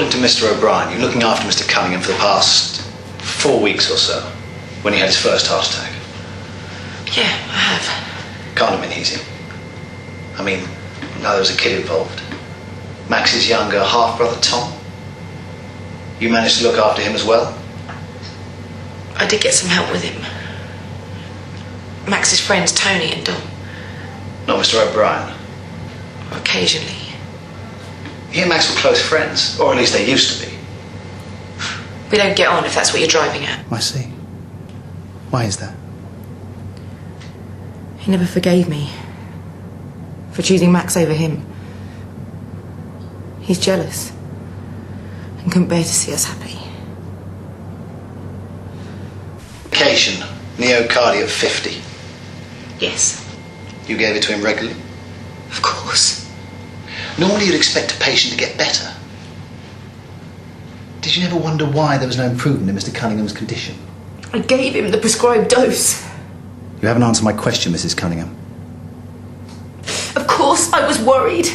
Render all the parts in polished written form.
According to Mr. O'Brien, you're looking after Mr. Cunningham for the past 4 weeks or so, when he had his first heart attack. Yeah, I have. Can't have been easy. I mean, now there was a kid involved. Max's younger half-brother, Tom. You managed to look after him as well? I did get some help with him. Max's friends, Tony and Dom. Not Mr. O'Brien? Occasionally. He and Max were close friends, or at least they used to be. We don't get on, if that's what you're driving at. I see. Why is that? He never forgave me for choosing Max over him. He's jealous and couldn't bear to see us happy. Medication, Neocardia 50. Yes. You gave it to him regularly? Of course. Normally you'd expect a patient to get better. Did you never wonder why there was no improvement in Mr. Cunningham's condition? I gave him the prescribed dose. You haven't answered my question, Mrs. Cunningham. Of course I was worried.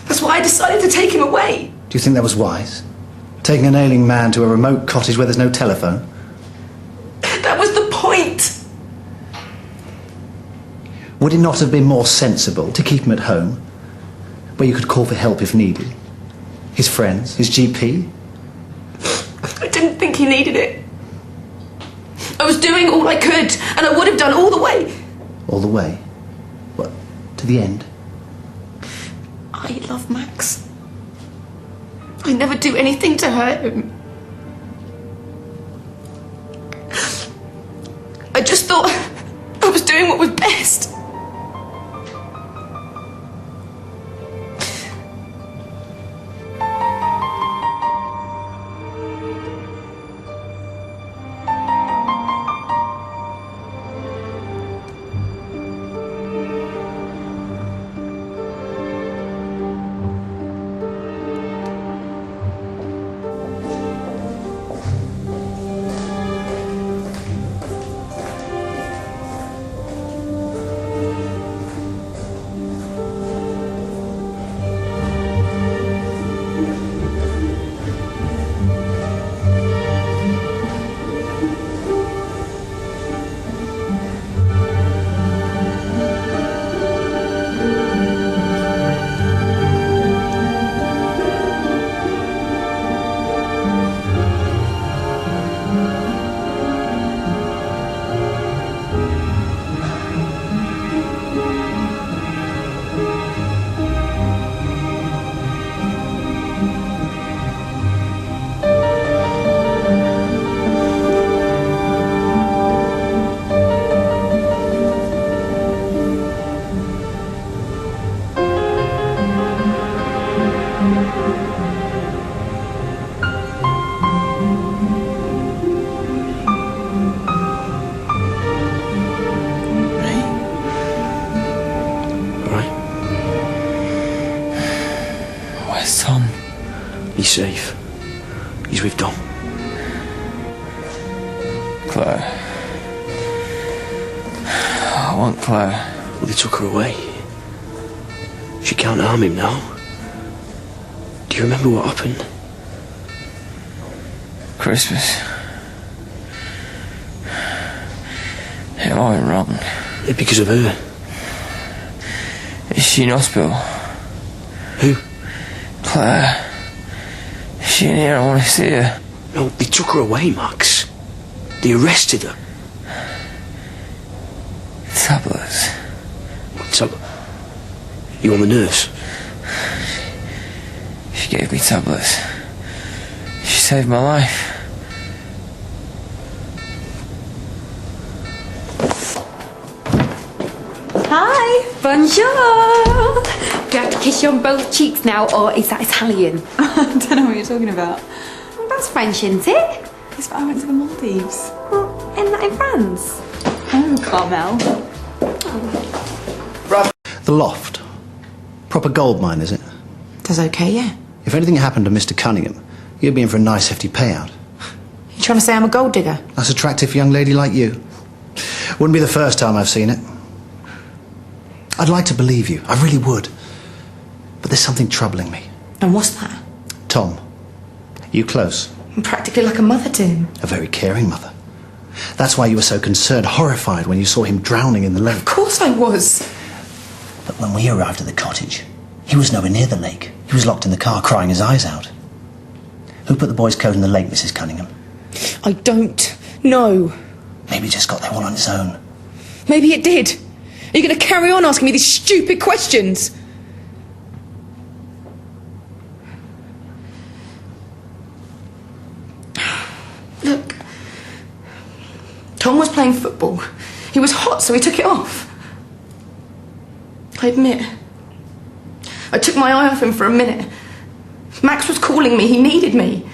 That's why I decided to take him away. Do you think that was wise? Taking an ailing man to a remote cottage where there's no telephone? That was the point. Would it not have been more sensible to keep him at home, where you could call for help if needed? His friends, his GP? I didn't think he needed it. I was doing all I could, and I would have done all the way. All the way? What, to the end? I love Max. I never do anything to hurt him. I just thought I was doing what was best. Where's Tom? He's safe. He's with Dom. Claire. I want Claire. Well, they took her away. She can't harm him now. Do you remember what happened? Christmas. It all went wrong. Yeah, because of her. Is she in hospital? Who? Claire. Is she in here? I want to see her. No, they took her away, Max. They arrested her. Tablets. What's up? You want the nurse? She gave me tablets. She saved my life. Hi, bonjour. Do you have to kiss you on both cheeks now, or is that Italian? I don't know what you're talking about. Well, that's French, isn't it? It's but I went to the Maldives. Well, isn't that in France? Oh, Carmel. The loft. Proper gold mine, is it? Does okay, yeah. If anything happened to Mr. Cunningham, you'd be in for a nice hefty payout. You trying to say I'm a gold digger? Nice attractive young lady like you. Wouldn't be the first time I've seen it. I'd like to believe you, I really would. But there's something troubling me. And what's that? Tom. You close? I'm practically like a mother to him. A very caring mother. That's why you were so concerned, horrified when you saw him drowning in the lake. Of course I was. But when we arrived at the cottage, he was nowhere near the lake. He was locked in the car, crying his eyes out. Who put the boy's coat in the lake, Mrs. Cunningham? I don't know. Maybe he just got there all on his own. Maybe it did. Are you going to carry on asking me these stupid questions? Look. Tom was playing football. He was hot, so he took it off. I admit. I took my eye off him for a minute. Max was calling me. He needed me.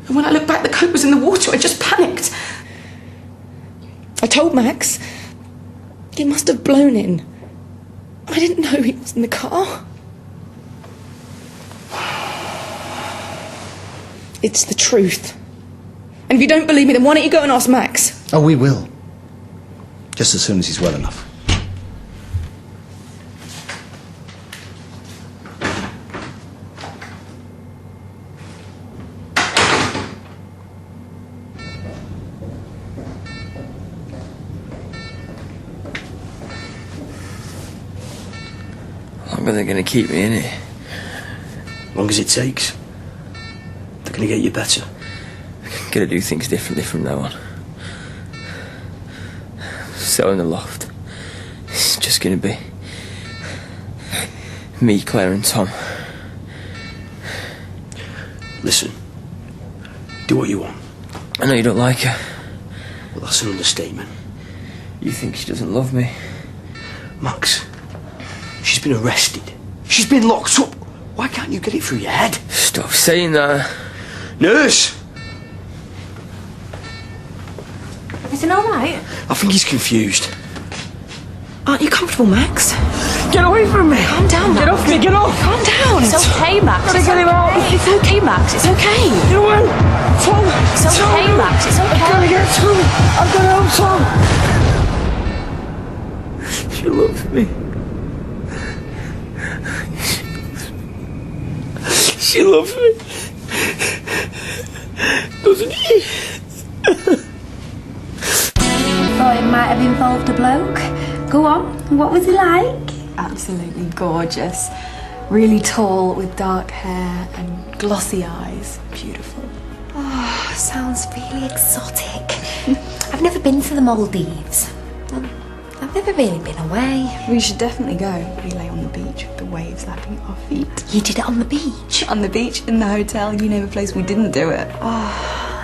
And when I looked back, the coat was in the water. I just panicked. I told Max. He must have blown in. I didn't know he was in the car. It's the truth. And if you don't believe me, then why don't you go and ask Max? Oh, we will. Just as soon as he's well enough. How long are they going to keep me in here? As long as it takes. They're going to get you better. Gonna do things differently from now on. So in the loft, it's just gonna be me, Claire and Tom. Listen, do what you want. I know you don't like her. Well, that's an understatement. You think she doesn't love me? Max, she's been arrested. She's been locked up. Why can't you get it through your head? Stop saying that. Nurse! Is it all right? I think he's confused. Aren't you comfortable, Max? Get away from me! Calm down, Max. Get off me, get off! Calm down. It's okay, Max. Gotta get him out! It's okay, Max. It's okay. Get away! Tom! It's okay, Max. It's I've gotta okay. get Tom! I've gotta help Tom! She loves me. She loves me. Doesn't she? Thought it might have involved a bloke. Go on. What was he like? Absolutely gorgeous. Really tall with dark hair and glossy eyes. Beautiful. Oh, sounds really exotic. I've never been to the Maldives. I've never really been away. We should definitely go. We lay on the beach with the waves lapping at our feet. You did it on the beach? On the beach, in the hotel, you name a place, we didn't do it.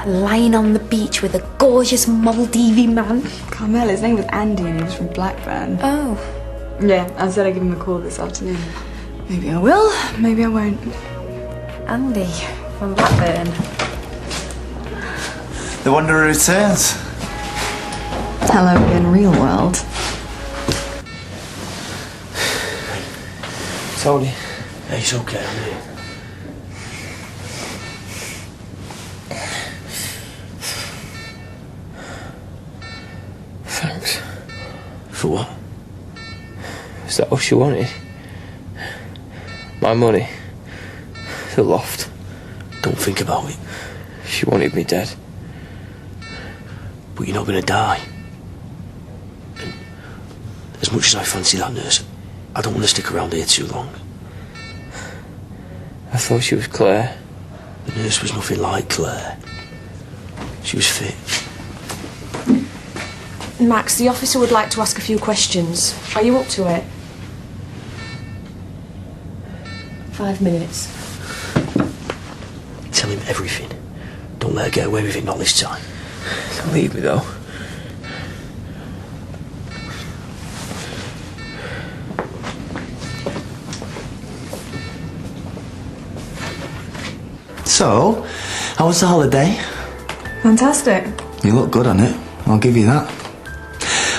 Lying on the beach with a gorgeous Maldivian man. Carmel, his name was Andy and he was from Blackburn. Oh. Yeah, I said I'd give him a call this afternoon. Maybe I will, maybe I won't. Andy from Blackburn. The Wanderer returns. Hello again, real world. Told you. Hey, it's okay, I'm here. Thanks. For what? Is that all she wanted? My money. The loft. Don't think about it. She wanted me dead. But you're not going to die. And as much as I fancy that nurse, I don't want to stick around here too long. I thought she was Claire. The nurse was nothing like Claire. She was fit. Max, the officer would like to ask a few questions. Are you up to it? 5 minutes. Tell him everything. Don't let her get away with it, not this time. Don't leave me though. So, how was the holiday? Fantastic. You look good on it, I'll give you that.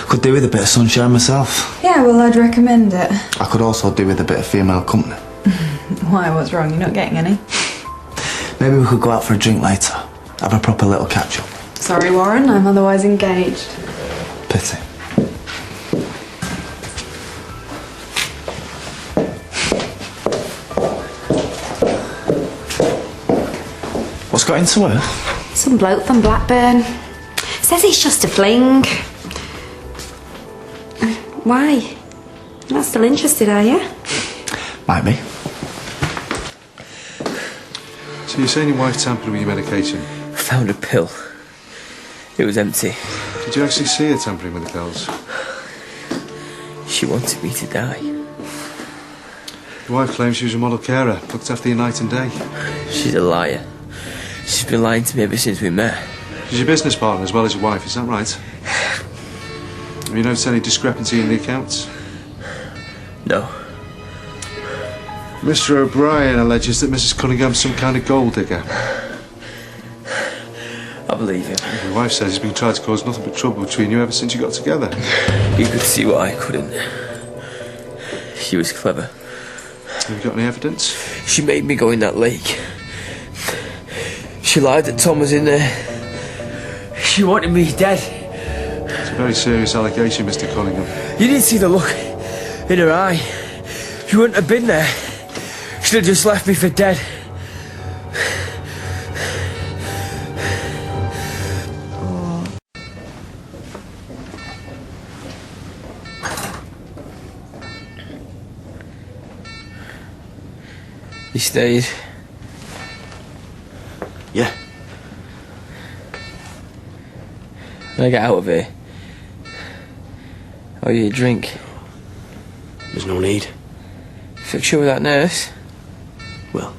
Could do with a bit of sunshine myself. Yeah, well, I'd recommend it. I could also do with a bit of female company. Why, what's wrong? You're not getting any? Maybe we could go out for a drink later. Have a proper little catch-up. Sorry, Warren, I'm otherwise engaged. Pity. got into her? Some bloke from Blackburn. Says it's just a fling. Why? You're not still interested, are you? Might be. So you're saying your wife tampered with your medication? Found a pill. It was empty. Did you actually see her tampering with the pills? She wanted me to die. Your wife claims she was a model carer, looked after you night and day. She's a liar. She's been lying to me ever since we met. She's your business partner as well as your wife, is that right? Have you noticed any discrepancy in the accounts? No. Mr. O'Brien alleges that Mrs. Cunningham's some kind of gold digger. I believe him. Your wife says he's been trying to cause nothing but trouble between you ever since you got together. You could see what I couldn't. She was clever. Have you got any evidence? She made me go in that lake. She lied that Tom was in there. She wanted me dead. It's a very serious allegation, Mr. Cunningham. You didn't see the look in her eye. If you wouldn't have been there, she'd have just left me for dead. He stayed. Yeah. When I get out of here, I'll get a drink. There's no need. Fix you with that nurse? Well,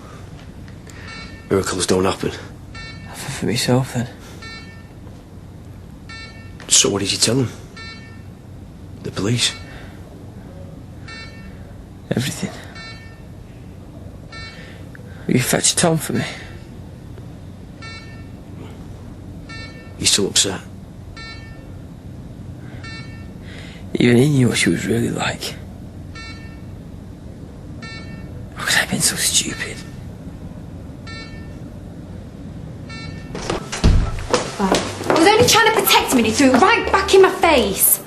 miracles don't happen. Nothing for myself then. So what did you tell them? The police? Everything. Will you fetch Tom for me? You still upset? Even he knew what she was really like. How could I have been so stupid? I was only trying to protect him and he threw it right back in my face.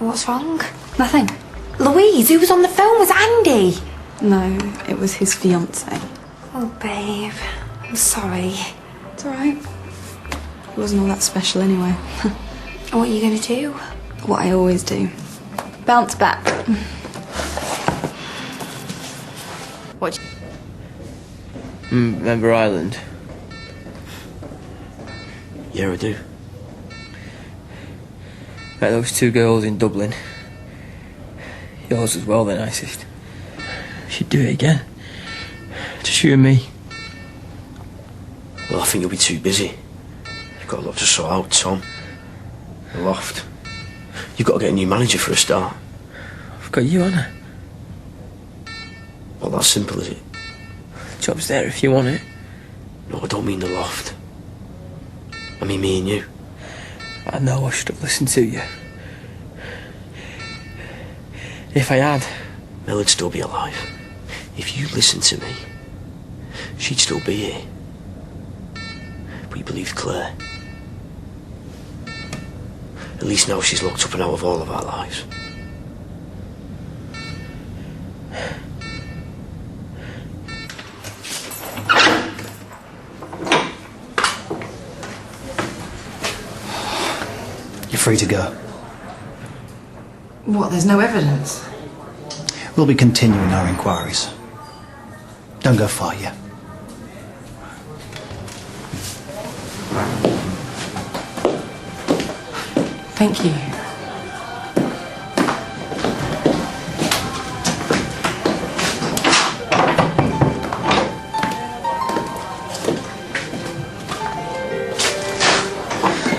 What's wrong? Nothing. Louise, who was on the phone was Andy. No, it was his fiancée. Oh, babe. I'm sorry. It's alright. It wasn't all that special anyway. What are you going to do? What I always do. Bounce back. What? Remember Ireland? Yeah, I do. Met those two girls in Dublin. Yours as well, the nicest. She'd do it again. Just you and me. Well, I think you'll be too busy. You've got a lot to sort out, Tom. The loft. You've got to get a new manager for a start. I've got you, haven't I? Not that simple, is it? Job's there if you want it. No, I don't mean the loft. I mean me and you. I know I should have listened to you. If I had... Mel would still be alive. If you listened to me, she'd still be here. But you believed Claire. At least now she's locked up and out of all of our lives. You're free to go. What, there's no evidence? We'll be continuing our inquiries. Don't go far yet. Thank you.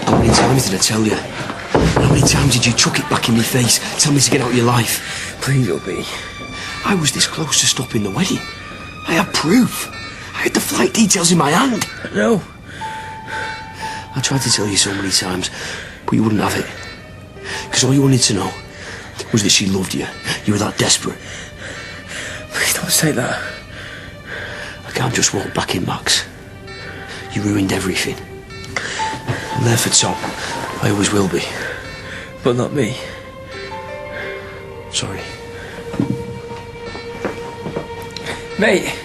How many times did I tell you? How many times did you chuck it back in my face, tell me to get out of your life? Please, Obi. I was this close to stopping the wedding. I had proof. I had the flight details in my hand. No. I tried to tell you so many times, but you wouldn't have it. Because all you wanted to know was that she loved you. You were that desperate. Please don't say that. I can't just walk back in, Max. You ruined everything. I'm there for Tom. I always will be. But not me. Sorry. Mate.